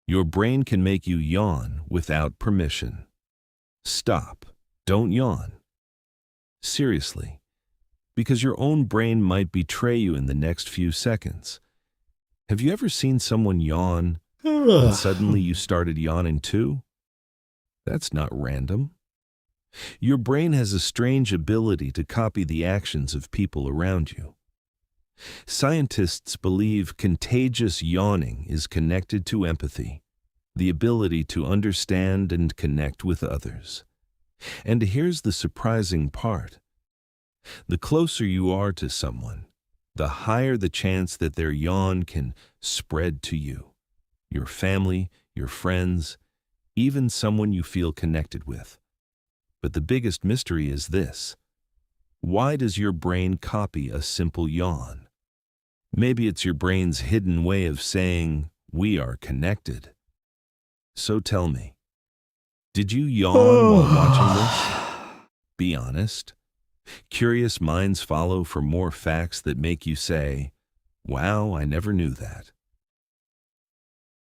Your brain can make you yawn without permission. Stop. Don't yawn. Seriously. Because your own brain might betray you in the next few seconds. Have you ever seen someone yawn and suddenly you started yawning too? That's not random. Your brain has a strange ability to copy the actions of people around you. Scientists believe contagious yawning is connected to empathy, the ability to understand and connect with others. And here's the surprising part. The closer you are to someone, the higher the chance that their yawn can spread to you, your family, your friends, even someone you feel connected with. But the biggest mystery is this. Why does your brain copy a simple yawn? Maybe it's your brain's hidden way of saying, we are connected. So tell me, did you yawn while watching this? Be honest. Curious minds follow for more facts that make you say, wow, I never knew that.